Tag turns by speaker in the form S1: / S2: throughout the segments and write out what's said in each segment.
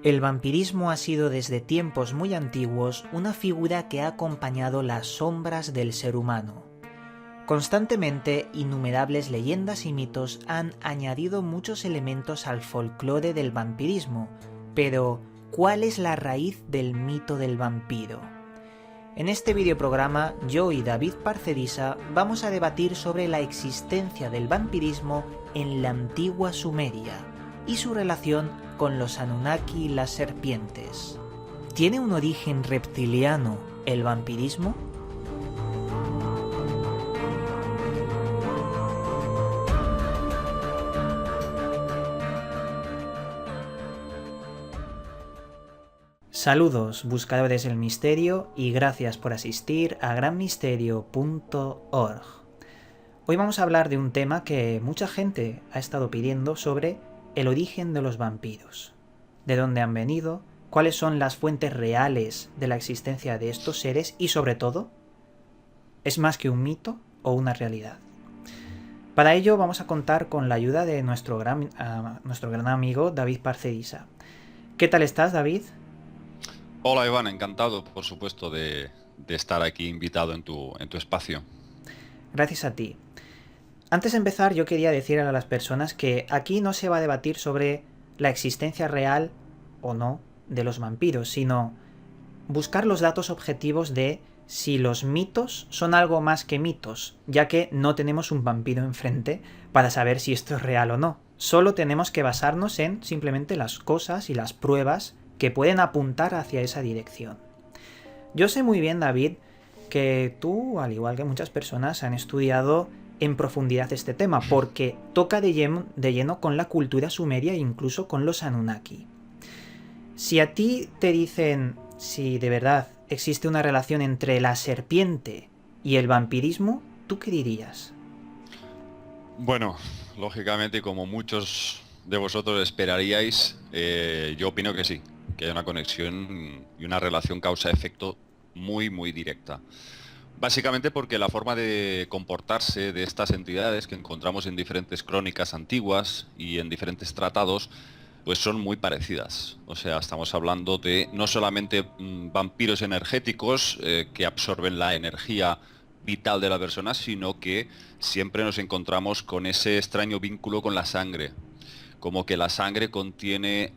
S1: El vampirismo ha sido desde tiempos muy antiguos una figura que ha acompañado las sombras del ser humano. Constantemente, innumerables leyendas y mitos han añadido muchos elementos al folclore del vampirismo, pero ¿cuál es la raíz del mito del vampiro? En este videoprograma, yo y David Parcerisa vamos a debatir sobre la existencia del vampirismo en la antigua Sumeria y su relación con los Anunnaki y las serpientes. ¿Tiene un origen reptiliano el vampirismo? Saludos, buscadores del misterio, y gracias por asistir a granmisterio.org. Hoy vamos a hablar de un tema que mucha gente ha estado pidiendo sobre el origen de los vampiros. ¿De dónde han venido? ¿Cuáles son las fuentes reales de la existencia de estos seres? Y sobre todo, ¿es más que un mito o una realidad? Para ello vamos a contar con la ayuda de nuestro gran amigo David Parcerisa. ¿Qué tal estás, David?
S2: Hola Iván, encantado por supuesto de estar aquí invitado en tu espacio.
S1: Gracias a ti. Antes de empezar, yo quería decir a las personas que aquí no se va a debatir sobre la existencia real o no de los vampiros, sino buscar los datos objetivos de si los mitos son algo más que mitos, ya que no tenemos un vampiro enfrente para saber si esto es real o no. Solo tenemos que basarnos en simplemente las cosas y las pruebas que pueden apuntar hacia esa dirección. Yo sé muy bien, David, que tú, al igual que muchas personas, han estudiado en profundidad este tema, porque toca de lleno con la cultura sumeria e incluso con los Anunnaki. Si a ti te dicen si de verdad existe una relación entre la serpiente y el vampirismo, ¿tú qué dirías?
S2: Bueno, lógicamente, como muchos de vosotros esperaríais, yo opino que sí, que hay una conexión y una relación causa-efecto muy directa. Básicamente porque la forma de comportarse de estas entidades que encontramos en diferentes crónicas antiguas y en diferentes tratados, pues son muy parecidas. O sea, estamos hablando de no solamente vampiros energéticos que absorben la energía vital de la persona, sino que siempre nos encontramos con ese extraño vínculo con la sangre, como que la sangre contiene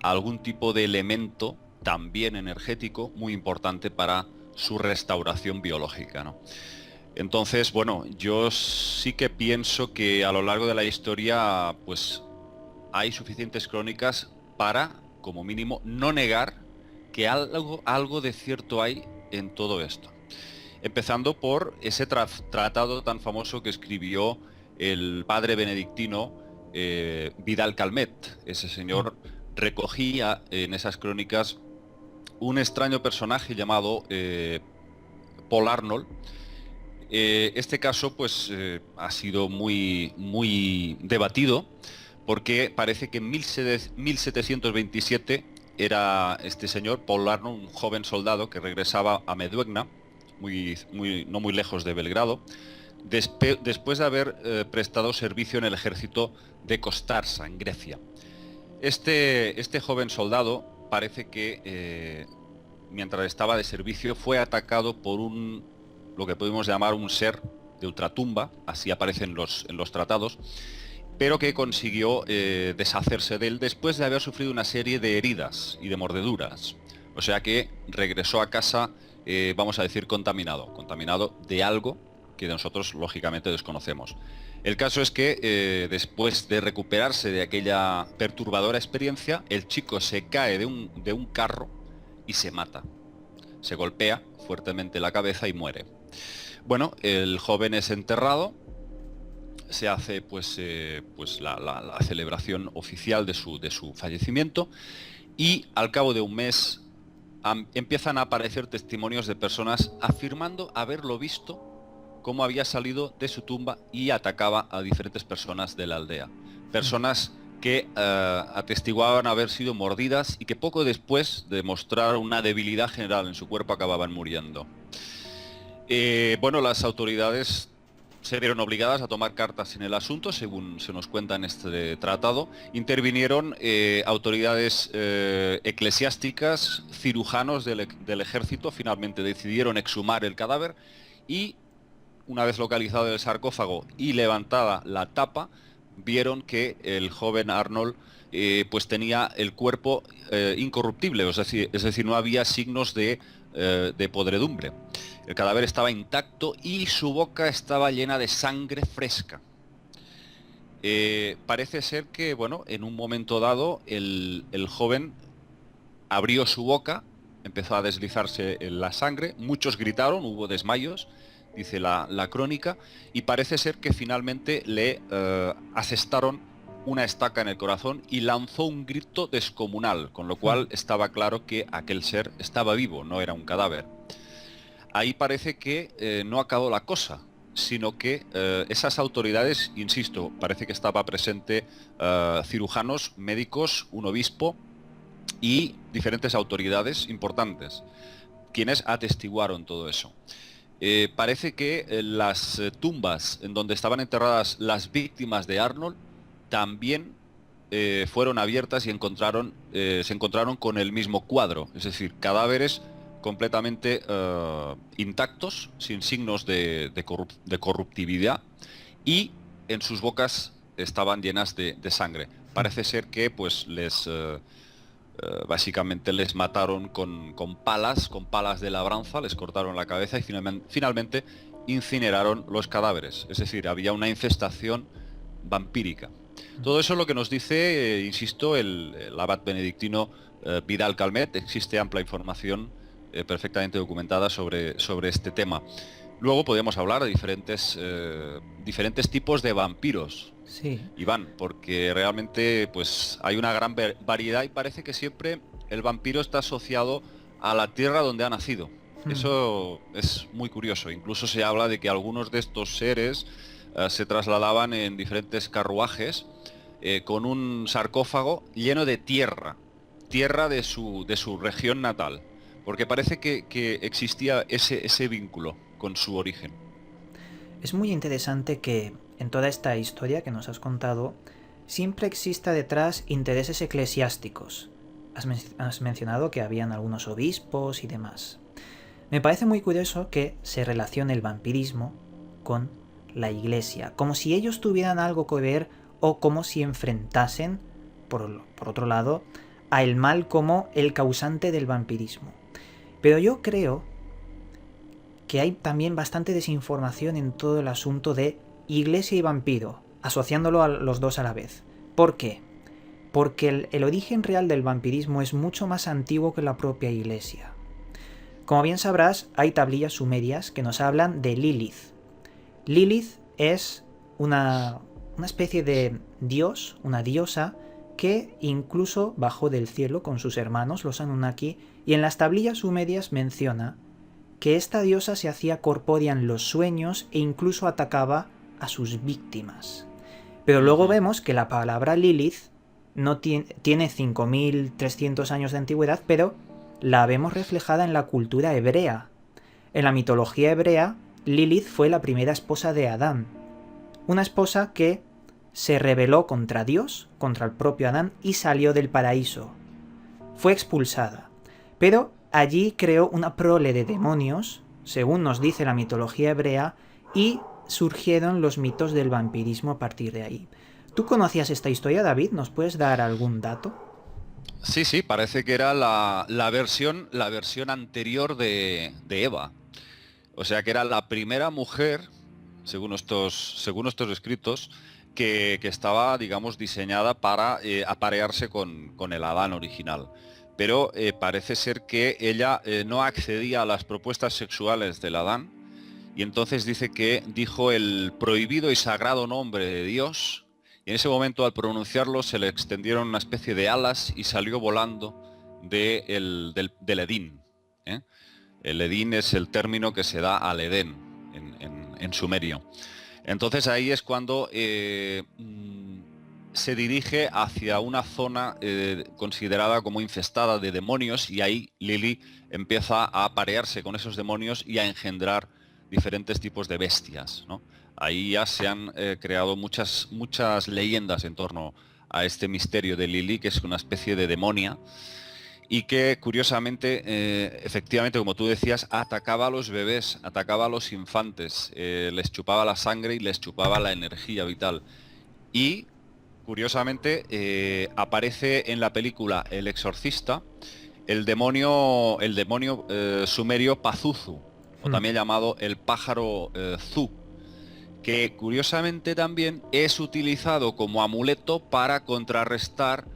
S2: algún tipo de elemento también energético muy importante para su restauración biológica, ¿no? Entonces, bueno, yo sí que pienso que a lo largo de la historia, pues hay suficientes crónicas para, como mínimo, no negar que algo de cierto hay en todo esto. Empezando por ese tratado tan famoso que escribió el padre benedictino Vidal Calmet. Ese señor recogía en esas crónicas un extraño personaje llamado Paul Arnold. Este caso pues ha sido muy debatido porque parece que en 1727 era este señor, Paul Arnold, un joven soldado que regresaba a Meduegna, no muy lejos de Belgrado, después de haber prestado servicio en el ejército de Costarsa, en Grecia. Este joven soldado parece que mientras estaba de servicio fue atacado por lo que podemos llamar un ser de ultratumba, así aparece en los tratados, pero que consiguió deshacerse de él después de haber sufrido una serie de heridas y de mordeduras. O sea que regresó a casa, vamos a decir, contaminado de algo que nosotros lógicamente desconocemos. El caso es que después de recuperarse de aquella perturbadora experiencia, el chico se cae de un carro y se mata. Se golpea fuertemente la cabeza y muere. Bueno, el joven es enterrado, se hace pues la celebración oficial de su fallecimiento y al cabo de un mes empiezan a aparecer testimonios de personas afirmando haberlo visto cómo había salido de su tumba y atacaba a diferentes personas de la aldea. Personas que atestiguaban haber sido mordidas y que poco después de mostrar una debilidad general en su cuerpo acababan muriendo. Bueno, las autoridades se vieron obligadas a tomar cartas en el asunto, según se nos cuenta en este tratado. Intervinieron autoridades eclesiásticas, cirujanos del ejército, finalmente decidieron exhumar el cadáver y, una vez localizado el sarcófago y levantada la tapa, vieron que el joven Arnold pues tenía el cuerpo incorruptible, es decir, no había signos de podredumbre. El cadáver estaba intacto y su boca estaba llena de sangre fresca. Parece ser que, bueno, en un momento dado el joven abrió su boca, empezó a deslizarse en la sangre, muchos gritaron, hubo desmayos, dice la crónica, y parece ser que finalmente le asestaron una estaca en el corazón y lanzó un grito descomunal, con lo cual estaba claro que aquel ser estaba vivo, no era un cadáver. Ahí parece que no acabó la cosa, sino que esas autoridades, insisto, parece que estaba presente cirujanos, médicos, un obispo y diferentes autoridades importantes, quienes atestiguaron todo eso. Parece que las tumbas en donde estaban enterradas las víctimas de Arnold también fueron abiertas y se encontraron con el mismo cuadro, es decir, cadáveres completamente intactos, sin signos de corruptividad, y en sus bocas estaban llenas de sangre. Parece ser que pues básicamente les mataron con palas de labranza, les cortaron la cabeza y finalmente incineraron los cadáveres. Es decir, había una infestación vampírica. Todo eso es lo que nos dice, insisto, el abad benedictino Vidal Calmet. Existe amplia información perfectamente documentada sobre este tema. Luego podemos hablar de diferentes tipos de vampiros,
S1: Sí.
S2: Iván, porque realmente pues hay una gran variedad y parece que siempre el vampiro está asociado a la tierra donde ha nacido. Eso es muy curioso. Incluso se habla de que algunos de estos seres se trasladaban en diferentes carruajes con un sarcófago lleno de tierra de su región natal, porque parece que existía ese vínculo con su origen.
S1: Es muy interesante que en toda esta historia que nos has contado siempre exista detrás intereses eclesiásticos. Has mencionado que habían algunos obispos y demás. Me parece muy curioso que se relacione el vampirismo con la iglesia, como si ellos tuvieran algo que ver o como si enfrentasen, por otro lado, a el mal como el causante del vampirismo. Pero yo creo que hay también bastante desinformación en todo el asunto de iglesia y vampiro, asociándolo a los dos a la vez. ¿Por qué? Porque el origen real del vampirismo es mucho más antiguo que la propia iglesia. Como bien sabrás, hay tablillas sumerias que nos hablan de Lilith. Lilith es una especie de dios, una diosa, que incluso bajó del cielo con sus hermanos, los Anunnaki, y en las tablillas sumerias menciona que esta diosa se hacía corpórea en los sueños e incluso atacaba a sus víctimas. Pero luego vemos que la palabra Lilith no tiene 5.300 años de antigüedad, pero la vemos reflejada en la cultura hebrea. En la mitología hebrea, Lilith fue la primera esposa de Adán. Una esposa que se rebeló contra Dios, contra el propio Adán, y salió del paraíso. Fue expulsada. Pero allí creó una prole de demonios, según nos dice la mitología hebrea, y surgieron los mitos del vampirismo a partir de ahí. ¿Tú conocías esta historia, David? ¿Nos puedes dar algún dato?
S2: Sí, parece que era la versión anterior de Eva. O sea que era la primera mujer, según estos escritos, que estaba, digamos, diseñada para aparearse con el Adán original. Pero parece ser que ella no accedía a las propuestas sexuales del Adán, y entonces dice que dijo el prohibido y sagrado nombre de Dios, y en ese momento al pronunciarlo se le extendieron una especie de alas y salió volando del Edín. ¿eh? El Edín es el término que se da al Edén en sumerio. Entonces ahí es cuando se dirige hacia una zona considerada como infestada de demonios, y ahí Lili empieza a aparearse con esos demonios y a engendrar diferentes tipos de bestias, ¿no? Ahí ya se han creado muchas leyendas en torno a este misterio de Lili, que es una especie de demonia y que curiosamente, efectivamente, como tú decías, atacaba a los bebés, atacaba a los infantes, les chupaba la sangre y les chupaba la energía vital. Y curiosamente aparece en la película El Exorcista el demonio sumerio Pazuzu, o
S1: Hmm.
S2: también llamado el pájaro Zu, que curiosamente también es utilizado como amuleto para contrarrestar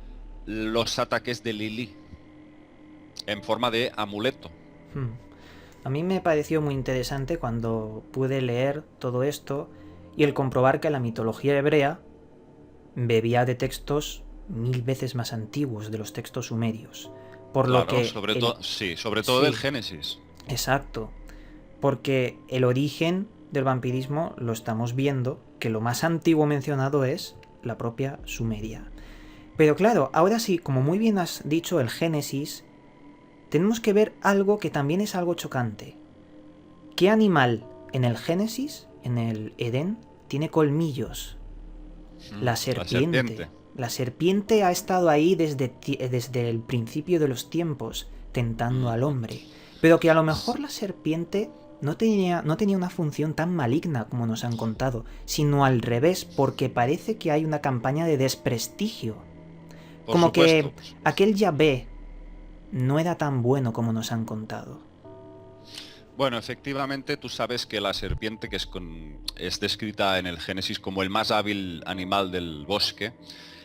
S2: los ataques de Lili en forma de amuleto.
S1: Hmm. A mí me pareció muy interesante cuando pude leer todo esto y el comprobar que la mitología hebrea bebía de textos 1000 veces más antiguos de los textos sumerios. Por lo
S2: Claro,
S1: que
S2: sobre
S1: el...
S2: todo, sí, sobre todo del
S1: Sí,
S2: Génesis.
S1: exacto. Porque el origen del vampirismo lo estamos viendo, que lo más antiguo mencionado es la propia Sumeria. Pero claro, ahora sí, como muy bien has dicho, el Génesis, tenemos que ver algo que también es algo chocante. ¿Qué animal en el Génesis, en el Edén, tiene colmillos? La
S2: La
S1: serpiente.
S2: serpiente.
S1: La serpiente ha estado ahí desde el principio de los tiempos, tentando al
S2: Ujú.
S1: hombre. Pero que a lo mejor la serpiente no tenía una función tan maligna como nos han contado, sino al revés, porque parece que hay una campaña de desprestigio.
S2: Por
S1: Como que
S2: supuesto, por supuesto.
S1: aquel Yahvé no era tan bueno como nos han contado.
S2: Bueno, efectivamente, tú sabes que la serpiente, que es descrita en el Génesis como el más hábil animal del bosque,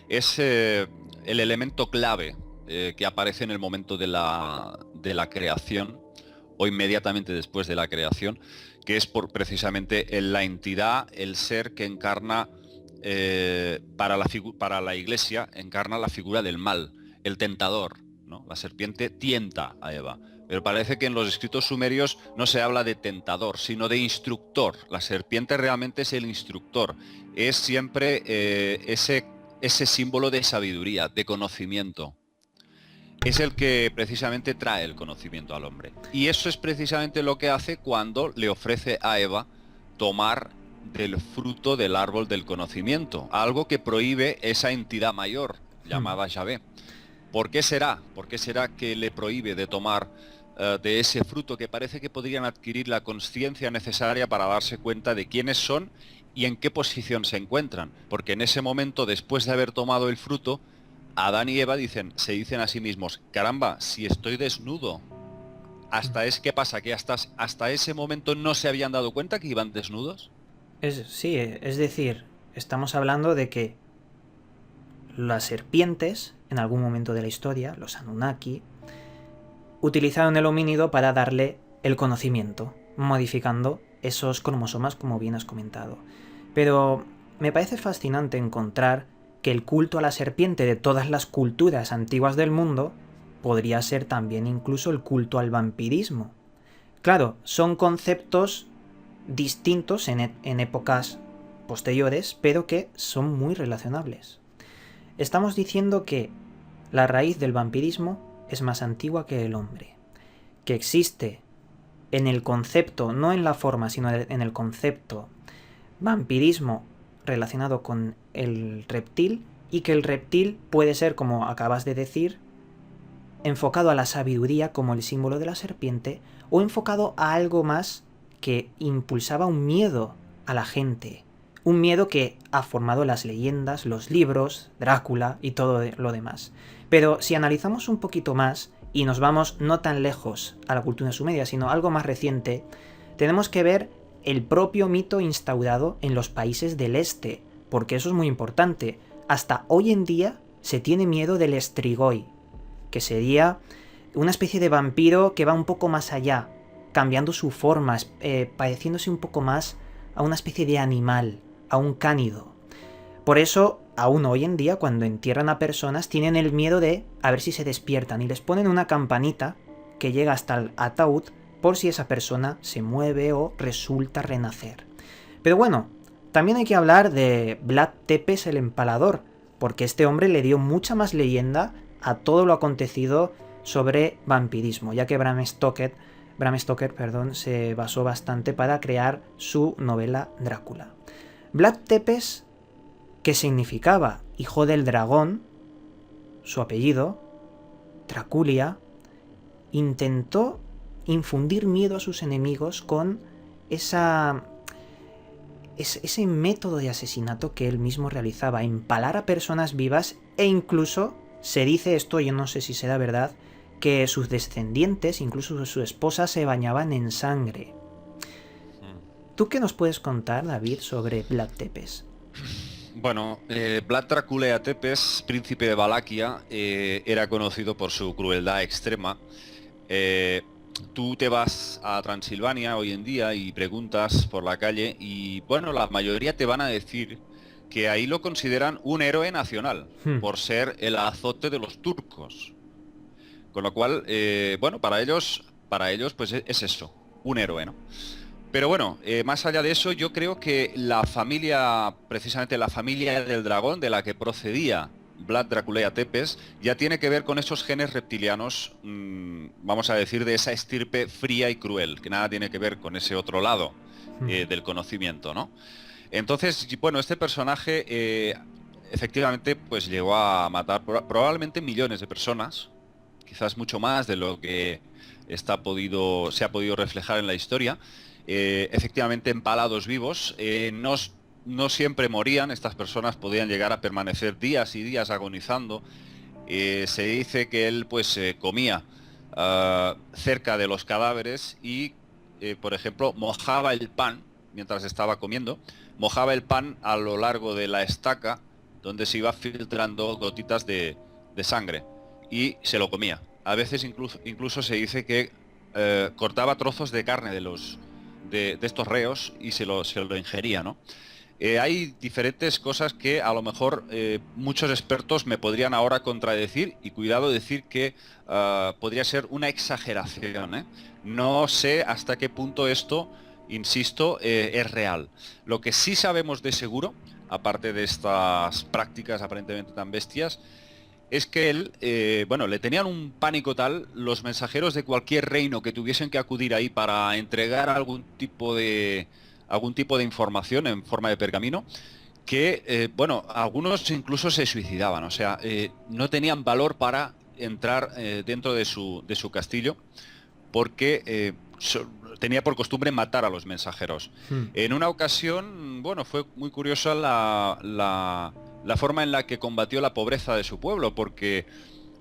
S2: es el elemento clave que aparece en el momento de la creación, o inmediatamente después de la creación, que es precisamente la entidad, el ser que encarna, para la Iglesia, encarna la figura del mal, el tentador, ¿no? La serpiente tienta a Eva. Pero parece que en los escritos sumerios no se habla de tentador, sino de instructor. La serpiente realmente es el instructor. Es siempre ese símbolo de sabiduría, de conocimiento. Es el que precisamente trae el conocimiento al hombre. Y eso es precisamente lo que hace cuando le ofrece a Eva tomar del fruto del árbol del conocimiento, algo que prohíbe esa entidad mayor
S1: Hmm.
S2: llamada Yahvé. ¿Por qué será? ¿Por qué será que le prohíbe de tomar de ese fruto que parece que podrían adquirir la conciencia necesaria para darse cuenta de quiénes son y en qué posición se encuentran? Porque en ese momento, después de haber tomado el fruto, Adán y Eva se dicen a sí mismos, caramba, si estoy desnudo. ¿Qué pasa? ¿Que hasta ese momento no se habían dado cuenta que iban desnudos?
S1: Sí, es decir, estamos hablando de que las serpientes, en algún momento de la historia, los Anunnaki, utilizaron el homínido para darle el conocimiento, modificando esos cromosomas como bien has comentado. Pero me parece fascinante encontrar que el culto a la serpiente de todas las culturas antiguas del mundo podría ser también incluso el culto al vampirismo. Claro, son conceptos distintos en épocas posteriores, pero que son muy relacionables. Estamos diciendo que la raíz del vampirismo es más antigua que el hombre, que existe en el concepto, no en la forma, sino en el concepto, vampirismo relacionado con el reptil, y que el reptil puede ser, como acabas de decir, enfocado a la sabiduría como el símbolo de la serpiente, o enfocado a algo más que impulsaba un miedo a la gente, un miedo que ha formado las leyendas, los libros, Drácula y todo lo demás. Pero si analizamos un poquito más y nos vamos no tan lejos a la cultura sumeria, sino algo más reciente, tenemos que ver el propio mito instaurado en los países del este, porque eso es muy importante. Hasta hoy en día se tiene miedo del Strigoi, que sería una especie de vampiro que va un poco más allá, cambiando su forma, pareciéndose un poco más a una especie de animal, a un cánido. Por eso, aún hoy en día, cuando entierran a personas, tienen el miedo de a ver si se despiertan y les ponen una campanita que llega hasta el ataúd por si esa persona se mueve o resulta renacer. Pero bueno, también hay que hablar de Vlad Tepes el Empalador, porque este hombre le dio mucha más leyenda a todo lo acontecido sobre vampirismo, ya que Bram Stoker Bram Stoker, perdón, se basó bastante para crear su novela Drácula. Vlad Tepes, que significaba hijo del dragón, su apellido, Draculia, intentó infundir miedo a sus enemigos con ese método de asesinato que él mismo realizaba, empalar a personas vivas, e incluso se dice esto, yo no sé si será verdad, que sus descendientes, incluso su esposa, se bañaban en sangre. ¿Tú qué nos puedes contar, David, sobre Vlad Tepes?
S2: Bueno, Vlad Dracula Tepes, príncipe de Valaquia, era conocido por su crueldad extrema. Tú te vas a Transilvania hoy en día y preguntas por la calle y, bueno, la mayoría te van a decir que ahí lo consideran un héroe nacional por ser el azote de los turcos. Con lo cual, bueno, para ellos pues es eso, un héroe, ¿no? Pero bueno, más allá de eso, yo creo que la familia, precisamente la familia del dragón de la que procedía Vlad Dracula Tepes, ya tiene que ver con esos genes reptilianos, vamos a decir, de esa estirpe fría y cruel, que nada tiene que ver con ese otro lado del conocimiento, ¿no? Entonces, bueno, este personaje efectivamente pues llegó a matar probablemente millones de personas, quizás mucho más de lo que se ha podido reflejar en la historia. Efectivamente empalados vivos, no siempre morían, estas personas podían llegar a permanecer días y días agonizando. Se dice que él pues comía cerca de los cadáveres y, por ejemplo, mojaba el pan mientras estaba comiendo, mojaba el pan a lo largo de la estaca donde se iba filtrando gotitas de sangre y se lo comía. A veces incluso se dice que cortaba trozos de carne de estos reos y se lo ingería, ¿no? Hay diferentes cosas que a lo mejor muchos expertos me podrían ahora contradecir, y cuidado decir que podría ser una exageración, ¿eh? No sé hasta qué punto esto, insisto, es real. Lo que sí sabemos de seguro, aparte de estas prácticas aparentemente tan bestias, es que él, bueno, le tenían un pánico tal los mensajeros de cualquier reino que tuviesen que acudir ahí para entregar algún tipo de información en forma de pergamino, que, bueno, algunos incluso se suicidaban, o sea, no tenían valor para entrar dentro de su castillo, porque tenía por costumbre matar a los mensajeros. En una ocasión, bueno, fue muy curiosa la forma en la que combatió la pobreza de su pueblo, porque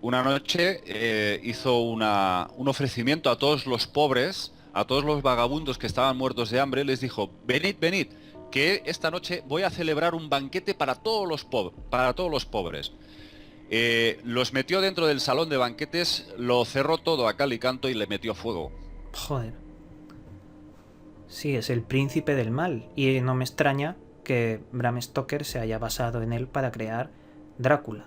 S2: una noche hizo un ofrecimiento a todos los pobres, a todos los vagabundos que estaban muertos de hambre. Les dijo: venid, venid, que esta noche voy a celebrar un banquete para todos los pobres. Los metió dentro del salón de banquetes, lo cerró todo a cal y canto y le metió fuego.
S1: Joder. Sí, es el príncipe del mal, y no me extraña que Bram Stoker se haya basado en él para crear Drácula.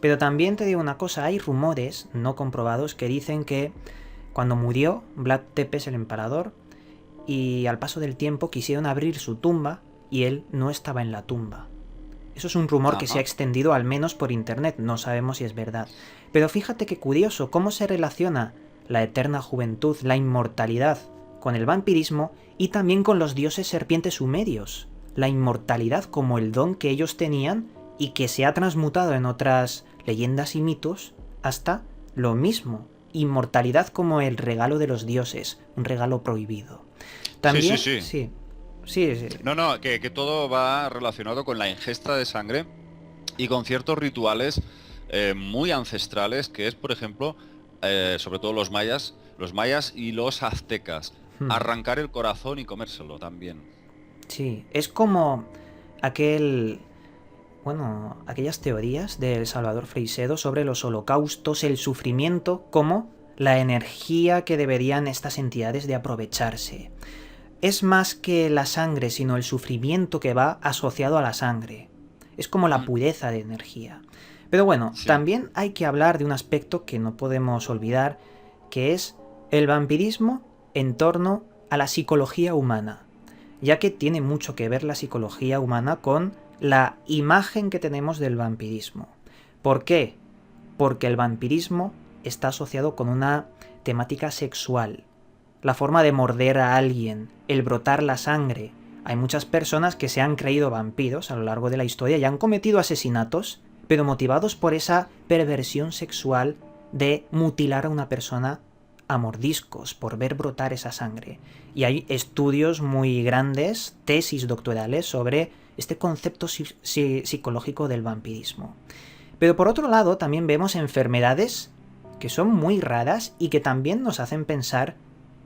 S1: Pero también te digo una cosa, hay rumores no comprobados que dicen que cuando murió Vlad Tepes el emperador, y al paso del tiempo quisieron abrir su tumba y él no estaba en la tumba. Eso es un rumor que se ha extendido al menos por internet, no sabemos si es verdad. Pero fíjate qué curioso, cómo se relaciona la eterna juventud, la inmortalidad, con el vampirismo y también con los dioses serpientes sumerios. La inmortalidad como el don que ellos tenían y que se ha transmutado en otras leyendas y mitos hasta lo mismo. Inmortalidad como el regalo de los dioses, un regalo prohibido. También, sí.
S2: No, que todo va relacionado con la ingesta de sangre y con ciertos rituales muy ancestrales, que es, por ejemplo, sobre todo los mayas y los aztecas. Arrancar el corazón y comérselo también.
S1: Sí, es como aquellas teorías del Salvador Freixedo sobre los holocaustos, el sufrimiento, como la energía que deberían estas entidades de aprovecharse. Es más que la sangre, sino el sufrimiento que va asociado a la sangre. Es como la pureza de energía. Pero bueno, también hay que hablar de un aspecto que no podemos olvidar, que es el vampirismo en torno a la psicología humana, ya que tiene mucho que ver la psicología humana con la imagen que tenemos del vampirismo. ¿Por qué? Porque el vampirismo está asociado con una temática sexual. la forma de morder a alguien, el brotar la sangre. Hay muchas personas que se han creído vampiros a lo largo de la historia y han cometido asesinatos, pero motivados por esa perversión sexual de mutilar a una persona a mordiscos, por ver brotar esa sangre. Y hay estudios muy grandes, tesis doctorales, sobre este concepto psicológico del vampirismo. Pero por otro lado, también vemos enfermedades que son muy raras y que también nos hacen pensar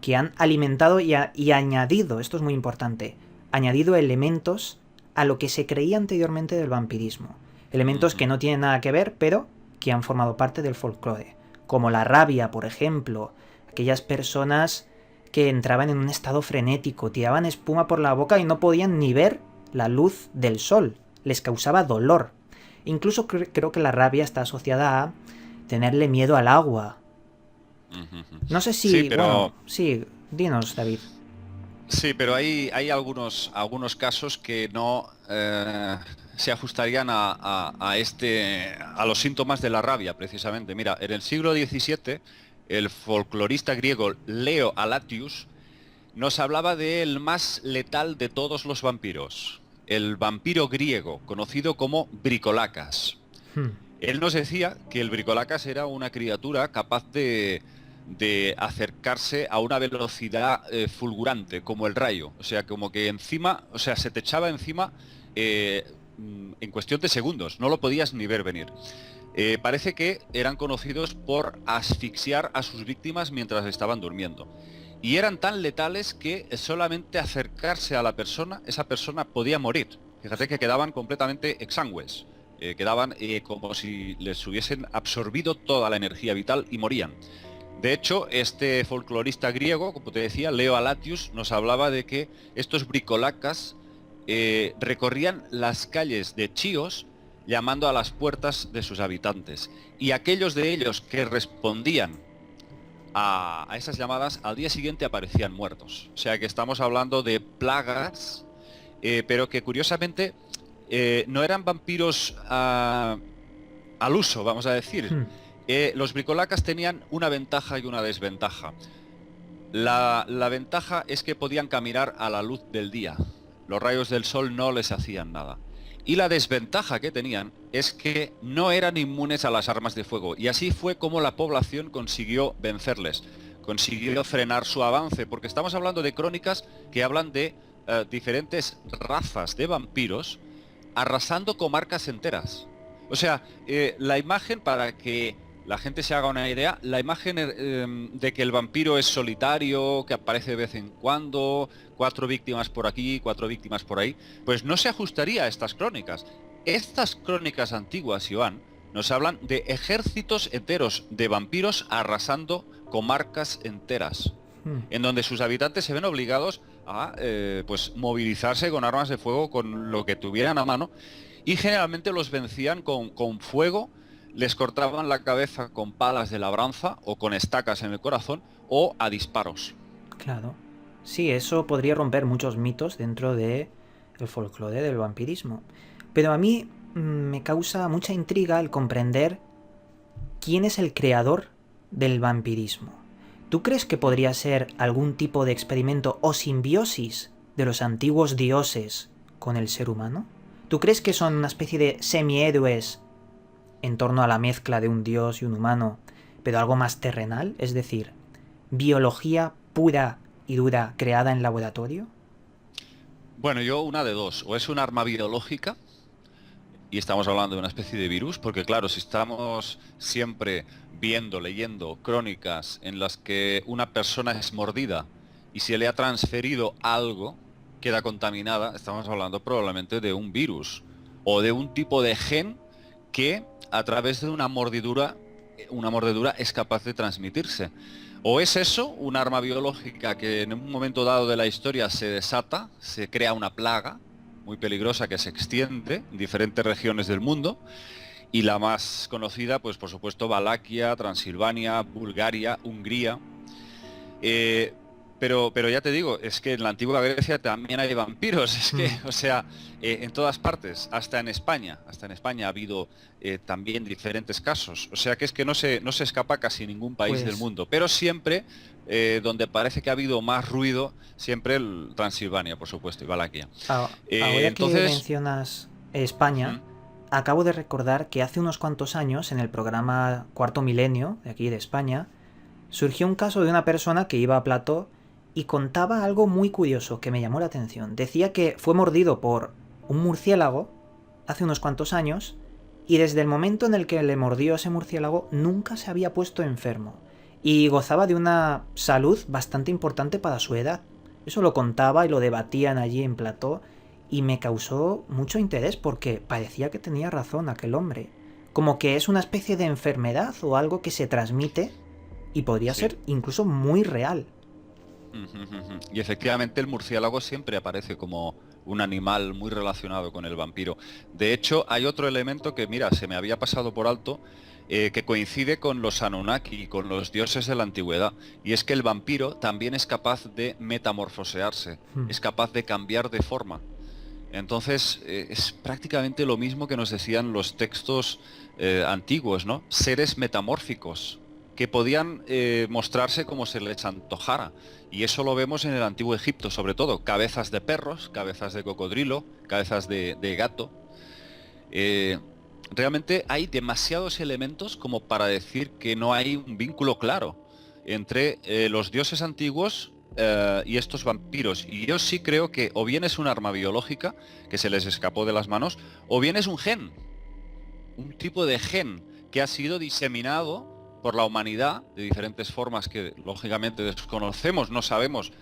S1: que han alimentado y añadido, esto es muy importante, añadido elementos a lo que se creía anteriormente del vampirismo. Elementos que no tienen nada que ver, pero que han formado parte del folclore. Como la rabia, por ejemplo. Aquellas personas que entraban en un estado frenético, tiraban espuma por la boca y no podían ni ver la luz del sol. Les causaba dolor. Incluso creo que la rabia está asociada a tenerle miedo al agua. No sé si...
S2: Sí, pero...
S1: Bueno, sí, dinos, David.
S2: Sí, pero hay algunos casos que no se ajustarían a los síntomas de la rabia, precisamente. Mira, en el siglo XVII, el folclorista griego Leo Alatius nos hablaba del más letal de todos los vampiros, el vampiro griego, conocido como Bricolacas. Él nos decía que el Bricolacas era una criatura capaz de acercarse a una velocidad fulgurante, como el rayo. O sea, como que encima, o sea, se te echaba encima en cuestión de segundos, no lo podías ni ver venir. Parece que eran conocidos por asfixiar a sus víctimas mientras estaban durmiendo. Y eran tan letales que solamente acercarse a la persona, esa persona podía morir. Fíjate que quedaban completamente exangües. Quedaban como si les hubiesen absorbido toda la energía vital y morían. De hecho, este folclorista griego, como te decía, Leo Alatius, nos hablaba de que estos bricolacas recorrían las calles de Chios llamando a las puertas de sus habitantes. Y aquellos de ellos que respondían a esas llamadas, al día siguiente aparecían muertos. O sea que estamos hablando de plagas, pero que curiosamente no eran vampiros al uso, vamos a decir. Los bricolacas tenían una ventaja y una desventaja. La ventaja es que podían caminar a la luz del día. Los rayos del sol no les hacían nada. Y la desventaja que tenían es que no eran inmunes a las armas de fuego. Y así fue como la población consiguió vencerles. Consiguió frenar su avance. Porque estamos hablando de crónicas que hablan de diferentes razas de vampiros arrasando comarcas enteras. O sea, la imagen, para que la gente se haga una idea, la imagen de que el vampiro es solitario, que aparece de vez en cuando, 4 víctimas por aquí, 4 víctimas por ahí, pues no se ajustaría a estas crónicas. Estas crónicas antiguas, Iván, nos hablan de ejércitos enteros de vampiros arrasando comarcas enteras, en donde sus habitantes se ven obligados a pues movilizarse con armas de fuego, con lo que tuvieran a mano, y generalmente los vencían con fuego. Les cortaban la cabeza con palas de labranza o con estacas en el corazón o a disparos.
S1: Claro. Sí, eso podría romper muchos mitos dentro de el folclore del vampirismo. Pero a mí me causa mucha intriga el comprender quién es el creador del vampirismo. ¿Tú crees que podría ser algún tipo de experimento o simbiosis de los antiguos dioses con el ser humano? ¿Tú crees que son una especie de semihéroes en torno a la mezcla de un dios y un humano, pero algo más terrenal? Es decir, biología pura y dura creada en laboratorio.
S2: Bueno, yo una de dos. O es un arma biológica, y estamos hablando de una especie de virus, porque claro, si estamos siempre viendo, leyendo crónicas en las que una persona es mordida y se le ha transferido algo, queda contaminada, estamos hablando probablemente de un virus o de un tipo de gen que a través de una mordedura es capaz de transmitirse. O es eso, un arma biológica que en un momento dado de la historia se desata, se crea una plaga muy peligrosa que se extiende en diferentes regiones del mundo, y la más conocida, pues por supuesto, Valaquia, Transilvania, Bulgaria, Hungría. pero ya te digo, es que en la antigua Grecia también hay vampiros, es que,
S1: Mm,
S2: o sea, en todas partes, hasta en España ha habido también diferentes casos, o sea que es que no se escapa casi ningún país del
S1: Pues
S2: mundo, pero siempre donde parece que ha habido más ruido, siempre el Transilvania, por supuesto, y Valaquia.
S1: ahora que
S2: Entonces,
S1: mencionas España,
S2: ujú,
S1: acabo de recordar que hace unos cuantos años, en el programa Cuarto Milenio, de aquí de España, surgió un caso de una persona que iba a plató y contaba algo muy curioso que me llamó la atención. Decía que fue mordido por un murciélago hace unos cuantos años y desde el momento en el que le mordió ese murciélago nunca se había puesto enfermo y gozaba de una salud bastante importante para su edad. Eso lo contaba y lo debatían allí en plató y me causó mucho interés porque parecía que tenía razón aquel hombre. Como que es una especie de enfermedad o algo que se transmite y podría
S2: sí.
S1: ser incluso muy real.
S2: Ujú, ujú. Y efectivamente el murciélago siempre aparece como un animal muy relacionado con el vampiro. De hecho, hay otro elemento que, mira, se me había pasado por alto, que coincide con los Anunnaki, con los dioses de la antigüedad. Y es que el vampiro también es capaz de metamorfosearse,
S1: Hmm.
S2: es capaz de cambiar de forma. Entonces, es prácticamente lo mismo que nos decían los textos antiguos, ¿no? Seres metamórficos, que podían mostrarse como se les antojara. Y eso lo vemos en el antiguo Egipto, sobre todo. Cabezas de perros, cabezas de cocodrilo, cabezas de gato. Eh, Realmente hay demasiados elementos como para decir que no hay un vínculo claro entre los dioses antiguos y estos vampiros. Y yo sí creo que o bien es un arma biológica que se les escapó de las manos, o bien es un tipo de gen que ha sido diseminado por la humanidad de diferentes formas que lógicamente desconocemos, no sabemos,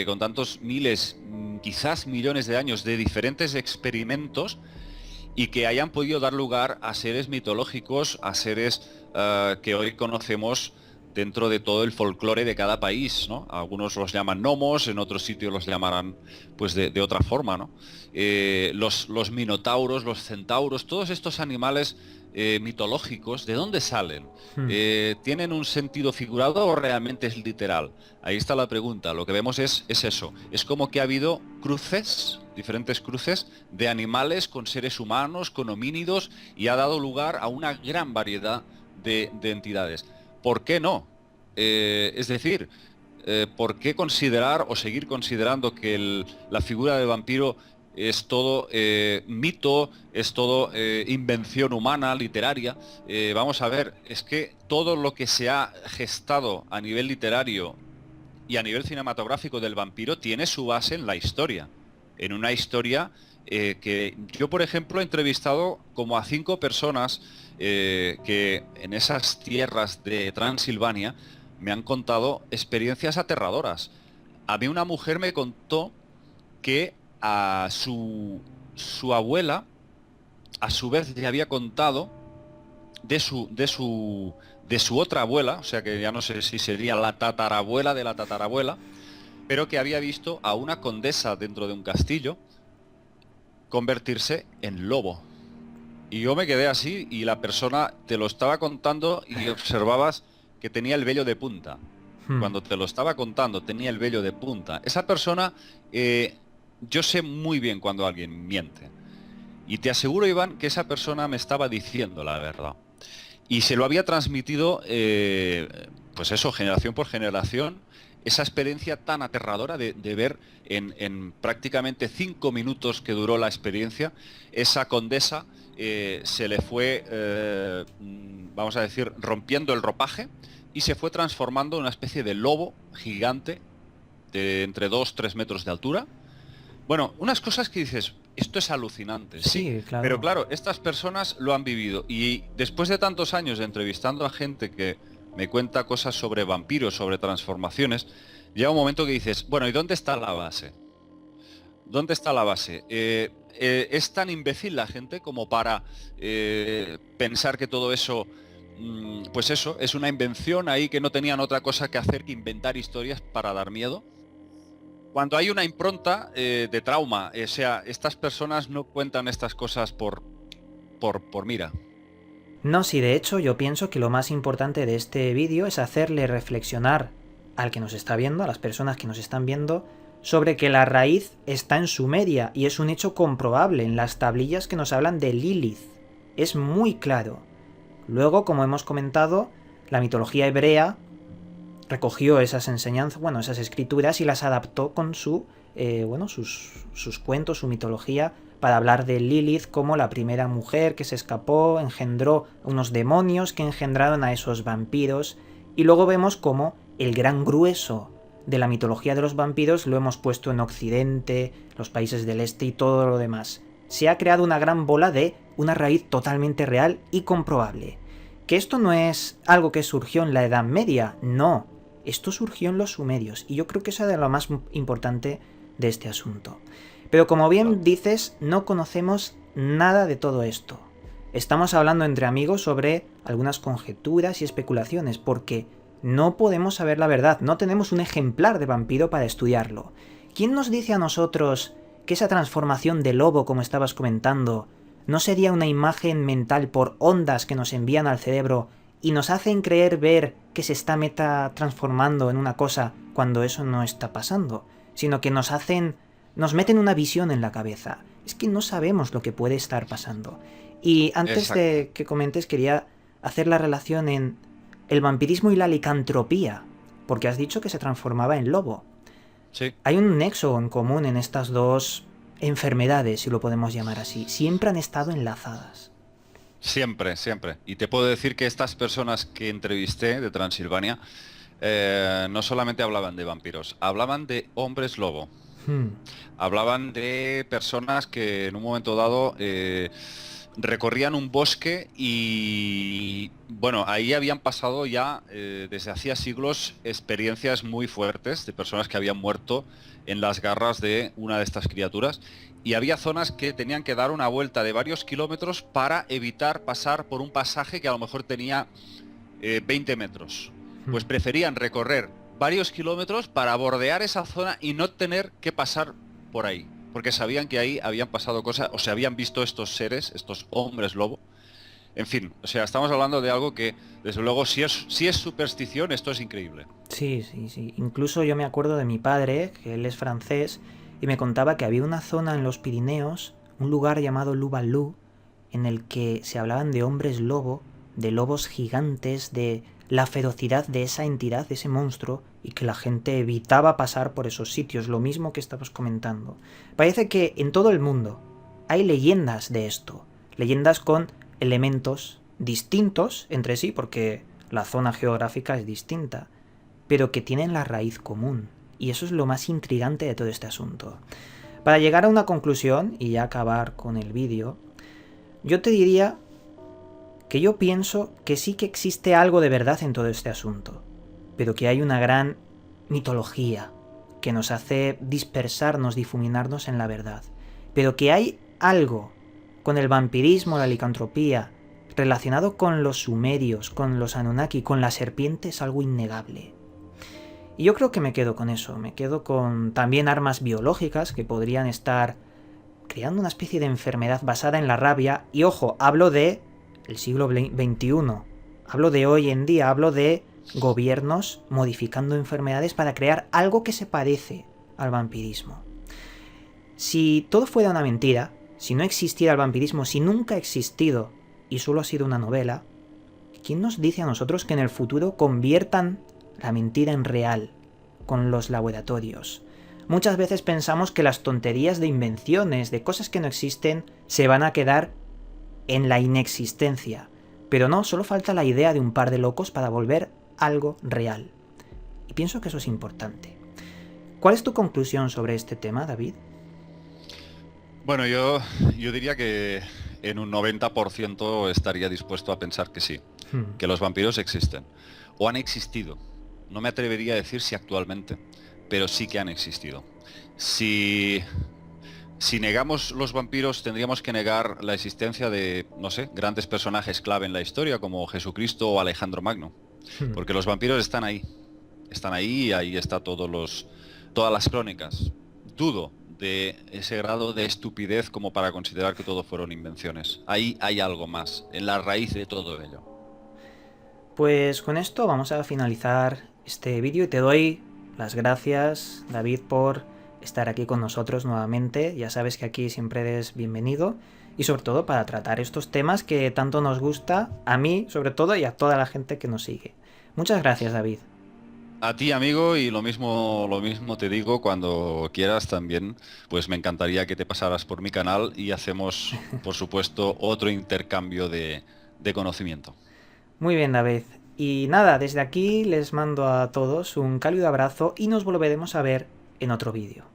S2: con tantos miles, quizás millones de años de diferentes experimentos y que hayan podido dar lugar a seres mitológicos, a seres que hoy conocemos dentro de todo el folclore de cada país, ¿no? Algunos los llaman gnomos, en otros sitios los llamarán pues de otra forma, ¿no? Los minotauros, los centauros, todos estos animales mitológicos, ¿de dónde salen?
S1: Hmm.
S2: ¿Tienen un sentido figurado o realmente es literal? Ahí está la pregunta. Lo que vemos es eso. Es como que ha habido cruces, diferentes cruces de animales con seres humanos, con homínidos, y ha dado lugar a una gran variedad de entidades. ¿Por qué no? Es decir, ¿por qué considerar o seguir considerando que la figura del vampiro es todo mito, es todo invención humana, literaria? Vamos a ver, es que todo lo que se ha gestado a nivel literario y a nivel cinematográfico del vampiro tiene su base en la historia. En una historia que yo, por ejemplo, he entrevistado como a 5 personas que en esas tierras de Transilvania me han contado experiencias aterradoras. A mí una mujer me contó que a su abuela, a su vez, le había contado de su otra abuela, o sea que ya no sé si sería la tatarabuela de la tatarabuela, pero que había visto a una condesa dentro de un castillo convertirse en lobo. Y yo me quedé así y la persona te lo estaba contando y observabas que tenía el vello de punta.
S1: Hmm.
S2: Cuando te lo estaba contando tenía el vello de punta. Esa persona, yo sé muy bien cuando alguien miente. Y te aseguro, Iván, que esa persona me estaba diciendo la verdad. Y se lo había transmitido, pues eso, generación por generación, esa experiencia tan aterradora de ver en prácticamente 5 minutos que duró la experiencia, esa condesa se le fue, vamos a decir, rompiendo el ropaje y se fue transformando en una especie de lobo gigante de entre 2 o 3 metros de altura. Bueno, unas cosas que dices, esto es alucinante, sí,
S1: Sí,
S2: pero
S1: claro.
S2: claro, estas personas lo han vivido y después de tantos años entrevistando a gente que me cuenta cosas sobre vampiros, sobre transformaciones, llega un momento que dices, bueno, ¿y dónde está la base? ¿Dónde está la base? ¿Es tan imbécil la gente como para pensar que todo eso, pues eso, es una invención ahí que no tenían otra cosa que hacer que inventar historias para dar miedo? Cuando hay una impronta de trauma, o sea, estas personas no cuentan estas cosas por mira.
S1: No, sí, de hecho yo pienso que lo más importante de este vídeo es hacerle reflexionar al que nos está viendo, a las personas que nos están viendo, sobre que la raíz está en Sumeria, y es un hecho comprobable en las tablillas que nos hablan de Lilith. Es muy claro. Luego, como hemos comentado, la mitología hebrea recogió esas enseñanzas, bueno, esas escrituras y las adaptó con sus cuentos, su mitología, para hablar de Lilith como la primera mujer que se escapó, engendró unos demonios que engendraron a esos vampiros, y luego vemos cómo el gran grueso de la mitología de los vampiros lo hemos puesto en Occidente, los países del este y todo lo demás. Se ha creado una gran bola de una raíz totalmente real y comprobable. Que esto no es algo que surgió en la Edad Media, no. Esto surgió en los sumerios, y yo creo que eso es lo más importante de este asunto. Pero como bien dices, no conocemos nada de todo esto. Estamos hablando entre amigos sobre algunas conjeturas y especulaciones, porque no podemos saber la verdad, no tenemos un ejemplar de vampiro para estudiarlo. ¿Quién nos dice a nosotros que esa transformación de lobo, como estabas comentando, no sería una imagen mental por ondas que nos envían al cerebro y nos hacen creer ver que se está transformando en una cosa cuando eso no está pasando, sino que nos meten una visión en la cabeza? Es que no sabemos lo que puede estar pasando. Y antes de que comentes, quería hacer la relación en el vampirismo y la licantropía, porque has dicho que se transformaba en lobo.
S2: Sí.
S1: Hay un nexo en común en estas dos enfermedades, si lo podemos llamar así. Siempre han estado enlazadas.
S2: Siempre, siempre. Y te puedo decir que estas personas que entrevisté de Transilvania no solamente hablaban de vampiros, hablaban de hombres lobo. Hablaban de personas que en un momento dado recorrían un bosque y bueno, ahí habían pasado ya desde hacía siglos experiencias muy fuertes de personas que habían muerto en las garras de una de estas criaturas, y había zonas que tenían que dar una vuelta de varios kilómetros para evitar pasar por un pasaje que a lo mejor tenía 20 metros. Pues preferían recorrer varios kilómetros para bordear esa zona y no tener que pasar por ahí, porque sabían que ahí habían pasado cosas, o se habían visto estos seres, estos hombres lobo. En fin, o sea, estamos hablando de algo que, desde luego, si es superstición, esto es increíble.
S1: Sí, sí, sí. Incluso yo me acuerdo de mi padre, que él es francés, y me contaba que había una zona en los Pirineos, un lugar llamado Louvalou, en el que se hablaban de hombres lobo, de lobos gigantes, de la ferocidad de esa entidad, de ese monstruo, y que la gente evitaba pasar por esos sitios, lo mismo que estabas comentando. Parece que en todo el mundo hay leyendas de esto, leyendas con elementos distintos entre sí, porque la zona geográfica es distinta, pero que tienen la raíz común, y eso es lo más intrigante de todo este asunto. Para llegar a una conclusión y ya acabar con el vídeo, yo te diría que yo pienso que sí que existe algo de verdad en todo este asunto, pero que hay una gran mitología que nos hace dispersarnos, difuminarnos en la verdad, pero que hay algo con el vampirismo, la licantropía, relacionado con los sumerios, con los Anunnaki, con la serpiente, es algo innegable. Y yo creo que me quedo con eso, me quedo con también armas biológicas que podrían estar creando una especie de enfermedad basada en la rabia, y ojo, hablo de el siglo XXI, hablo de hoy en día, hablo de gobiernos modificando enfermedades para crear algo que se parece al vampirismo. Si todo fuera una mentira, si no existiera el vampirismo, si nunca ha existido y solo ha sido una novela, ¿quién nos dice a nosotros que en el futuro conviertan la mentira en real con los laboratorios? Muchas veces pensamos que las tonterías de invenciones, de cosas que no existen, se van a quedar en la inexistencia. Pero no, solo falta la idea de un par de locos para volver algo real. Y pienso que eso es importante. ¿Cuál es tu conclusión sobre este tema, David?
S2: Bueno, yo diría que en un 90% estaría dispuesto a pensar que sí, que los vampiros existen, o han existido. No me atrevería a decir si actualmente, pero sí que han existido. Si negamos los vampiros, tendríamos que negar la existencia de, no sé, grandes personajes clave en la historia, como Jesucristo o Alejandro Magno. Porque los vampiros están ahí y ahí está todas las crónicas. Dudo de ese grado de estupidez como para considerar que todo fueron invenciones. Ahí hay algo más, en la raíz de todo ello.
S1: Pues con esto vamos a finalizar este vídeo y te doy las gracias, David, por estar aquí con nosotros nuevamente. Ya sabes que aquí siempre eres bienvenido y sobre todo para tratar estos temas que tanto nos gusta, a mí sobre todo y a toda la gente que nos sigue. Muchas gracias, David.
S2: A ti, amigo, y lo mismo te digo, cuando quieras también, pues me encantaría que te pasaras por mi canal y hacemos, por supuesto, otro intercambio de conocimiento.
S1: Muy bien, David. Y nada, desde aquí les mando a todos un cálido abrazo y nos volveremos a ver en otro vídeo.